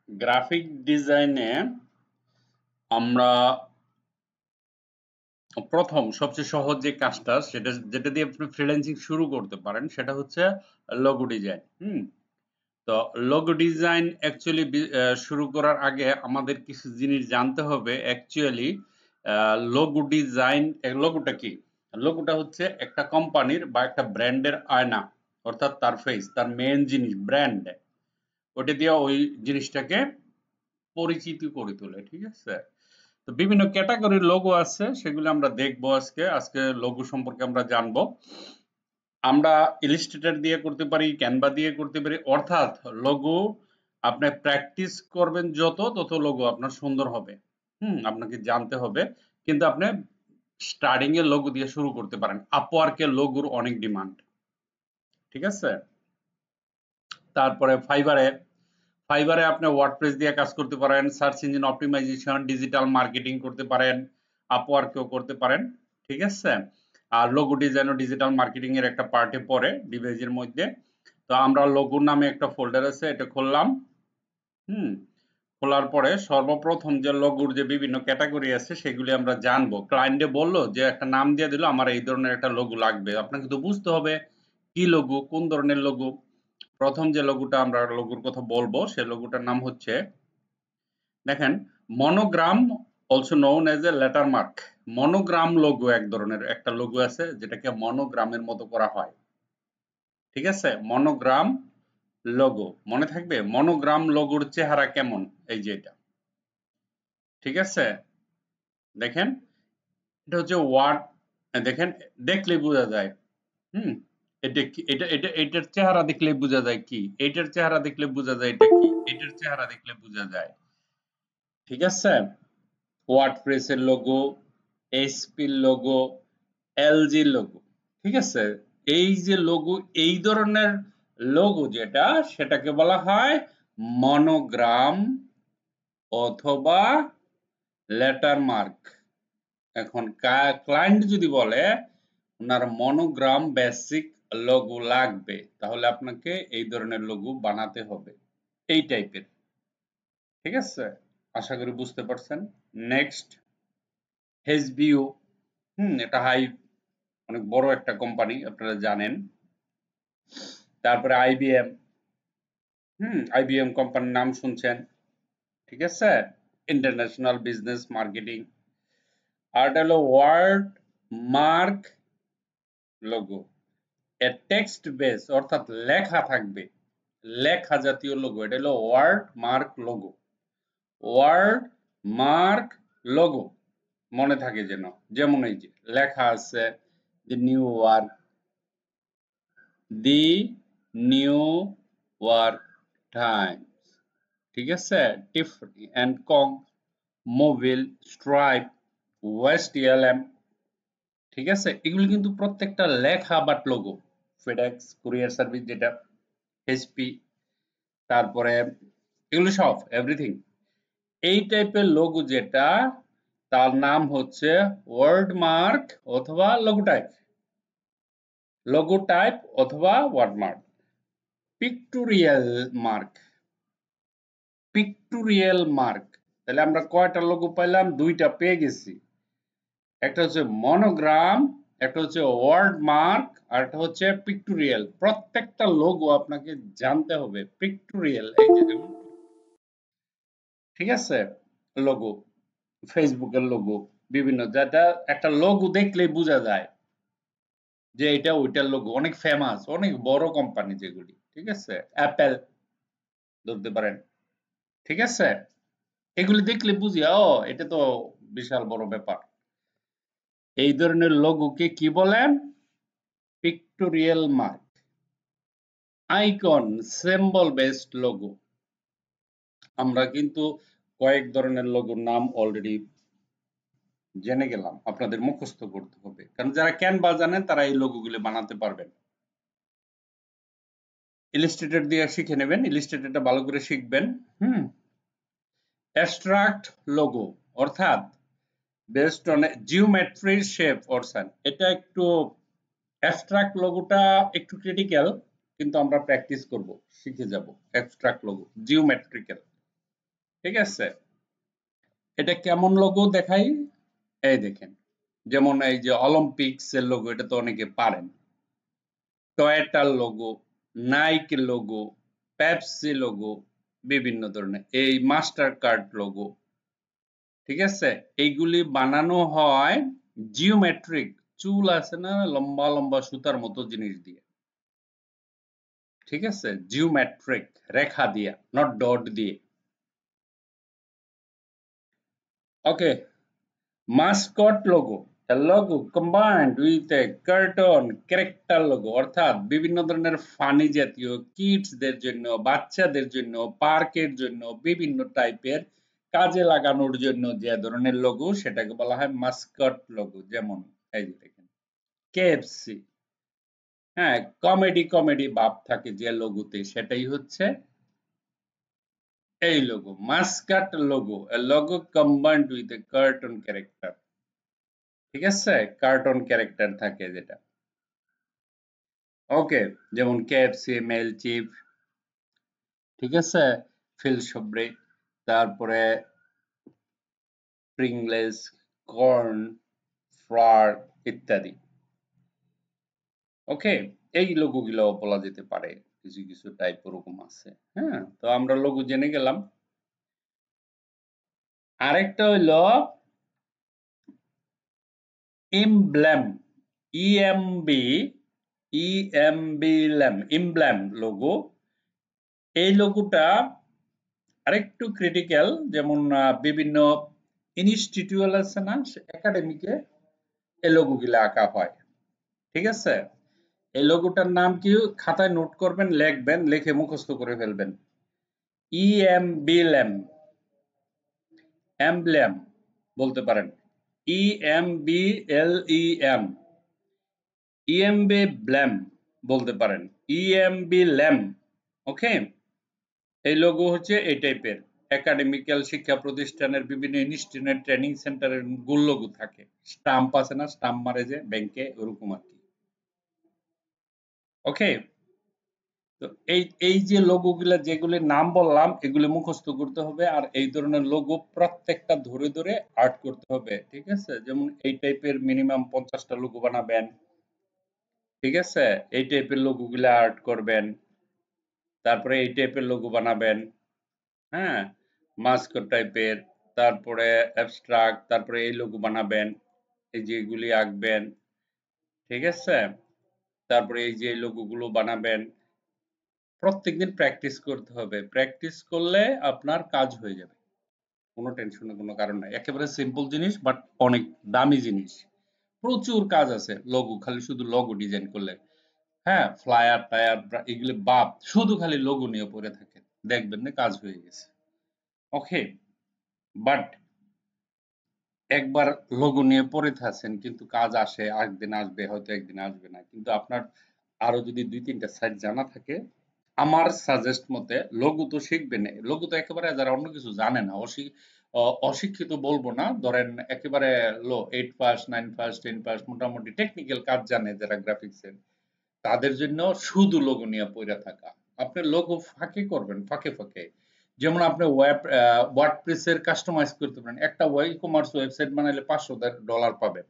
Graphic ডিজাইনে আমরা প্রথম সবচেয়ে সহজ যে কাজটা যেটা দিয়ে আপনি ফ্রিল্যান্সিং শুরু করতে পারেন সেটা হচ্ছে লোগো ডিজাইন। তো লোগো ডিজাইন অ্যাকচুয়ালি শুরু করার আগে আমাদের কিছু জিনিস জানতে হবে। অ্যাকচুয়ালি লোগো ডিজাইন, লোগোটা কি? লোগোটা হচ্ছে একটা কোম্পানির বা একটা ব্র্যান্ডের আয়না, অর্থাৎ তার ফেস, তার মেইন জিনিস ব্র্যান্ড, ওটা দিয়ে ওই জিনিসটাকে পরিচিতি করে তোলে। ঠিক আছে? তো বিভিন্ন ক্যাটাগরির লোগো আছে, সেগুলো আমরা দেখবো আজকে। আজকে লোগো সম্পর্কে আমরা জানবো। আমরা ইলাস্ট্রেটর দিয়ে করতে পারি, ক্যানভা দিয়ে করতে পারি। অর্থাৎ লোগো আপনি প্র্যাকটিস করবেন যত, তত লোগো আপনার সুন্দর হবে। আপনাকে জানতে হবে। কিন্তু আপনি স্টার্টিং এ লোগো দিয়ে শুরু করতে পারেন। আপওয়ার্কে লোগোর অনেক ডিমান্ড। ঠিক আছে? তারপরে ফাইবারে আপনি ওয়ার্ডপ্রেস দিয়ে কাজ করতে পারেন, search engine optimization, digital marketing করতে পারেন, আপওয়ার্কেও করতে পারেন। ঠিক আছে? আর লোগো ডিজাইন ও ডিজিটাল মার্কেটিং এর একটা পার্টে পড়ে ডিভাইসের মধ্যে। তো আমরা লোগো নামে একটা ফোল্ডার আছে, এটা খুললাম। হুম খোলার পরে সর্বপ্রথম যে লোগোর যে বিভিন্ন ক্যাটাগরি আছে সেগুলি আমরা জানবো। ক্লায়েন্টে বললো যে একটা নাম দিয়ে দিল, আমার এই ধরনের একটা লোগো লাগবে। আপনাকে তো বুঝতে হবে কি লোগো, কোন ধরনের লোগো। প্রথম যে লোগোটা আমরা লোগোর কথা বলবো সে লোগোটার নাম হচ্ছে, দেখেন, monogram, also known as a letter mark. Monogram logo এক ধরনের একটা লোগো আছে যেটাকে মনোগ্রামের মতো করা হয়। ঠিক আছে? মনোগ্রাম লোগো মনে থাকবে। মনোগ্রাম লোগোর চেহারা কেমন? এই যে এটা। ঠিক আছে? দেখেন, এটা হচ্ছে ওয়ার্ড। দেখেন, দেখলেই বোঝা যায়। হুম এটা কি? এটার চেহারা দেখলে বোঝা যায় কি, এটার চেহারা দেখলে বোঝা যায় এটা কি, এটার চেহারা দেখলে বোঝা যায়। ঠিক আছে? ওয়ার্ডপ্রেসের লোগো, এইচপির লোগো, এলজি লোগো। ঠিক আছে? এই যে লোগো, এই ধরনের লোগো যেটা, সেটাকে বলা হয় মনোগ্রাম অথবা লেটার মার্ক। এখন ক্লায়েন্ট যদি বলে ওনার মনোগ্রাম বেসিক লোগো লাগবে, তাহলে আপনাকে এই ধরনের লোগো বানাতে হবে, এই টাইপের। ঠিক আছে? আশা করি বুঝতে পারছেন। Next, HBO. এটা অনেক বড় একটা কোম্পানি, আপনারা জানেন। তারপরে আইবিএম। আইবিএম কোম্পানির নাম শুনছেন। ঠিক আছে? International business marketing. আর এটা হলো word mark logo, a text base, অর্থাৎ লেখা থাকবে, লেখা জাতীয় লোগো। এটা হলো word mark logo. Word mark logo মনে থাকে যেন। যেমন এই যে লেখা আছে, the New York, the New York Times. ঠিক আছে? Tiffany and Co, Mobil, Stripe, West Elm. ঠিক আছে? এগুলো কিন্তু প্রত্যেকটা লেখা but logo. FedEx courier service যেটা, এইচপি, তারপরে এগুলো সব এভরিথিং। এই টাইপের লোগো যেটা, তার নাম হচ্ছে ওয়ার্ড মার্ক অথবা লোগো টাইপ। লোগো টাইপ অথবা word mark. Pictorial mark, pictorial mark. তাহলে আমরা কয়টা লোগো পাইলাম? দুইটা পেয়ে গেছি। একটা হচ্ছে মনোগ্রাম, একটা হচ্ছে ওয়ার্ড মার্ক, আর একটা হচ্ছে পিক্টোরিয়াল। প্রত্যেকটা লোগো আপনাকে জানতে হবে। পিক্টোরিয়াল, এই যে যেমন, ঠিক আছে, লোগো, ফেসবুকের লোগো, বিভিন্ন, যেটা একটা লোগো দেখলেই বোঝা যায় যে এটা ওইটার লোগো। অনেক ফেমাস, অনেক বড় কোম্পানি যেগুলি। ঠিক আছে? অ্যাপেল ধরতে পারেন। ঠিক আছে? এগুলি দেখলে বুঝি, ও এটা তো বিশাল বড় ব্যাপার। এই ধরনের লোগোকে কি বলেন? Pictorial mark. Icon, symbol based logo. আমরা কিন্তু কয়েক ধরনের লোগোর নাম অলরেডি জেনে গেলাম, আপনাদের মুখস্থ করতে হবে, কারণ যারা ক্যানভা জানেন তারা এই লোগোগুলো বানাতে পারবেন। ইলাস্ট্রেটর দিয়ে শিখে নেবেন, ইলাস্ট্রেটরটা ভালো করে শিখবেন। অ্যাবস্ট্রাক্ট লোগো, অর্থাৎ based on geometry shape or sign. এটা একটু অ্যাবস্ট্রাক্ট লোগোটা একটু ক্রিটিক্যাল, কিন্তু আমরা প্র্যাকটিস করব, শিখে যাব। Abstract logo, geometrical. ঠিক আছে? এটা কেমন লোগো দেখাই? এই দেখেন, যেমন এই যে অলিম্পিক্স এর লোগো, এটা তো অনেকে পারেন। টয়োটার লোগো, নাইকের লোগো, পেপসি লোগো, বিভিন্ন ধরনের এই মাস্টার কার্ড লোগো। ঠিক আছে? এইগুলি বানানো হয় জিওমেট্রিক, চুল আছে না লম্বা লম্বা সুতার মতো জিনিস দিয়ে। ঠিক আছে? জিওমেট্রিক, রেখা দিয়া, নট ডট দিয়ে। Okay, mascot logo, a logo combined with a cartoon character logo, অর্থাৎ বিভিন্ন ধরনের ফানি জাতীয় কিডসদের জন্য, বাচ্চাদের জন্য, পার্কের জন্য, বিভিন্ন টাইপের কাজে লাগানোর জন্য যে ধরনের লোগো সেটাকে বলা হয় মাস্কট লোগো। যেমন এই যে দেখেন কেএফসি, হ্যাঁ, কমেডি কমেডি ভাব থাকে যে লোগোতে, সেটাই হচ্ছে এই logo, Mascot logo, a logo combined with a cartoon character। ঠিক আছে? কার্টুন ক্যারেক্টার থাকে যেটা। ওকে, যেমন কেএফসি, মেল চিপ, ঠিক আছে, ফিল সবরি, তারপরে প্রিংলেস, কর্ন, ফ্লার ইত্যাদি। ওকে, এই লোগো গুলো বলা যেতে পারে, কিছু কিছু টাইপ ওরকম আছে। হ্যাঁ, তো আমরা লোগো জেনে গেলাম। আরেকটা হইলো ইমব্লেম, ইএমবি, ইএমবিলেম, ইমব্লেম লোগো। এই লোগোটা আরেকটু ক্রিটিক্যাল, যেমন বিভিন্ন ইনস্টিটিউট আছে না, একাডেমিকে এই লোগোগুলো আঁকা হয়। ঠিক আছে? এই লোগোটার নাম কি খাতায় নোট করবেন, লিখবেন, লিখে মুখস্থ করে ফেলবেন। ইএমবিলেম, এমব্লেম বলতে পারেন, ইএমবিএলইএম, ইএমবি ব্ল্যাম বলতে পারেন, ইএমবি ল্যাম। ওকে, এই লোগো হচ্ছে এই টাইপের, একাডেমিক্যাল শিক্ষা প্রতিষ্ঠানের বিভিন্ন ইনস্টিটিউট, ট্রেনিং সেন্টারের গোল লোগো থাকে। স্টাম্প আছে না, স্টাম্প মারে যে ব্যাংকে, ওরকম আর কি। ওকে, তো এই এই যে লোগো গুলা, যেগুলির নাম বললাম, এগুলি মুখস্থ করতে হবে। আর এই ধরনের লোগো প্রত্যেকটা ধরে ধরে আর্ট করতে হবে। ঠিক আছে? যেমন এই টাইপের মিনিমাম 50টা লোগো বানাবেন। ঠিক আছে? এই টাইপের লোগো গুলা আর্ট করবেন, তারপরে এই টাইপের লোগো বানাবেন। হ্যাঁ, মাস্কট টাইপের, তারপরে অ্যাবস্ট্রাক্ট, তারপরে এই লোগো বানাবেন, এই যে এগুলি আঁকবেন। ঠিক আছে? তারপরে এই যে লোগো গুলো বানাবেন। প্রত্যেকদিন প্র্যাকটিস করতে হবে। প্র্যাকটিস করলে আপনার কাজ হয়ে যাবে। কোনো টেনশনের কোনো কারণ নাই। একেবারে সিম্পল জিনিস, বাট অনেক দামি জিনিস। প্রচুর কাজ আছে লোগো, খালি শুধু লোগো ডিজাইন করলে। হ্যাঁ, ফ্লায়ার টায়ার এগুলো বাদ, শুধু খালি লোগো নিয়ে পড়ে থাকেন, দেখবেন না কাজ হয়ে গেছে। ওকে, বাট একবার লোগো নিয়ে পড়ে থাকছেন, কিন্তু কাজ আসে, একদিন আসবে, হয়তো একদিন আসবে না, কিন্তু আপনার আরো যদি 2-3টা সাইট জানা থাকে, আমার সাজেস্ট মতে লোগো তো শিখবেন। লোগো তো একেবারে যারা অন্য কিছু জানে না, অশিক্ষিত বলবো না, ধরেন একেবারে লো 8 পাস, 9 পাস, 10 পাস, মোটামুটি টেকনিক্যাল কাজ জানে যারা গ্রাফিক্সের, তাদের জন্য শুধু লোগো নিয়ে পড়ে থাকা। আপনি লোগো ফাঁকে করবেন, ফাঁকে ফাঁকে। যেমন আপনি ওয়ার্ডপ্রেস এর কাস্টমাইজ করতে পারেন। একটা ই কমার্স ওয়েবসাইট বানাইলে $500 পাবেন,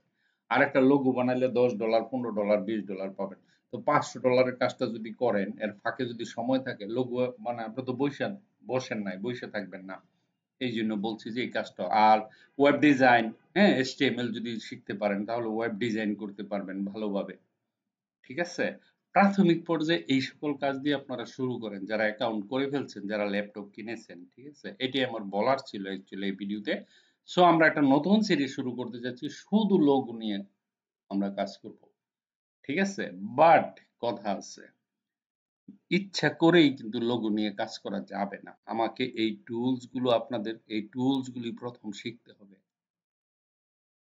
আর একটা লোগো বানাইলে $10, $15, $20 পাবেন। তো $500 কাজটা যদি করেন, এর ফাঁকে যদি সময় থাকে, লোগো মানে আপনি তো বসেন নাই, বসে থাকবেন না। এই জন্য বলছি যে এই কাজটা। আর ওয়েব ডিজাইন, হ্যাঁ, HTML যদি শিখতে পারেন, তাহলে ওয়েব ডিজাইন করতে পারবেন ভালোভাবে। ঠিক আছে? প্রাথমিক পর্যায়ে এই সকল কাজ দিয়ে আপনারা শুরু করেন, যারা অ্যাকাউন্ট করে ফেলছেন, যারা ল্যাপটপ কিনেছেন। ঠিক আছে? এটাই আমার বলার ছিল অ্যাকচুয়ালি এই ভিডিওতে। সো আমরা একটা নতুন সিরিজ শুরু করতে যাচ্ছি, শুধু লোগো নিয়ে আমরা কাজ করব। ঠিক আছে? বাট কথা আছে, ইচ্ছা করেই কিন্তু লোগো নিয়ে কাজ করা যাবে না। আমাকে এই টুলস গুলো, আপনাদের এই টুলস গুলি প্রথম শিখতে হবে।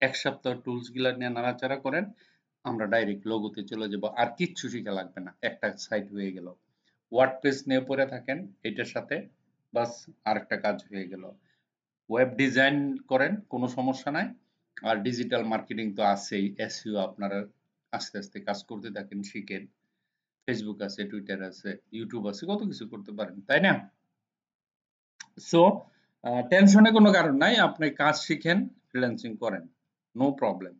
1 সপ্তাহ টুলস গুলা নিয়ে নাড়াচাড়া করেন, আমরা ডাইরেক্ট লোগোতে চলে যাব। আর কিচ্ছু শিখা লাগবে না, একটা সাইট হয়ে গেল। ওয়ার্ডপ্রেস নিয়ে পড়ে থাকেন এটার সাথে, বাস আরেকটা কাজ হয়ে গেল। ওয়েব ডিজাইন করেন, কোনো সমস্যা নাই। আর ডিজিটাল মার্কেটিং তো আছেই, এসইও আপনারা আস্তে আস্তে কাজ করতে থাকেন, শিখেন। ফেসবুক আছে, টুইটার আছে, ইউটিউব আছে, কত কিছু করতে পারেন, তাই না? সো টেনশনে কোনো কারণ নাই, আপনি কাজ শিখেন, ফ্রিল্যান্সিং করেন, নো প্রবলেম।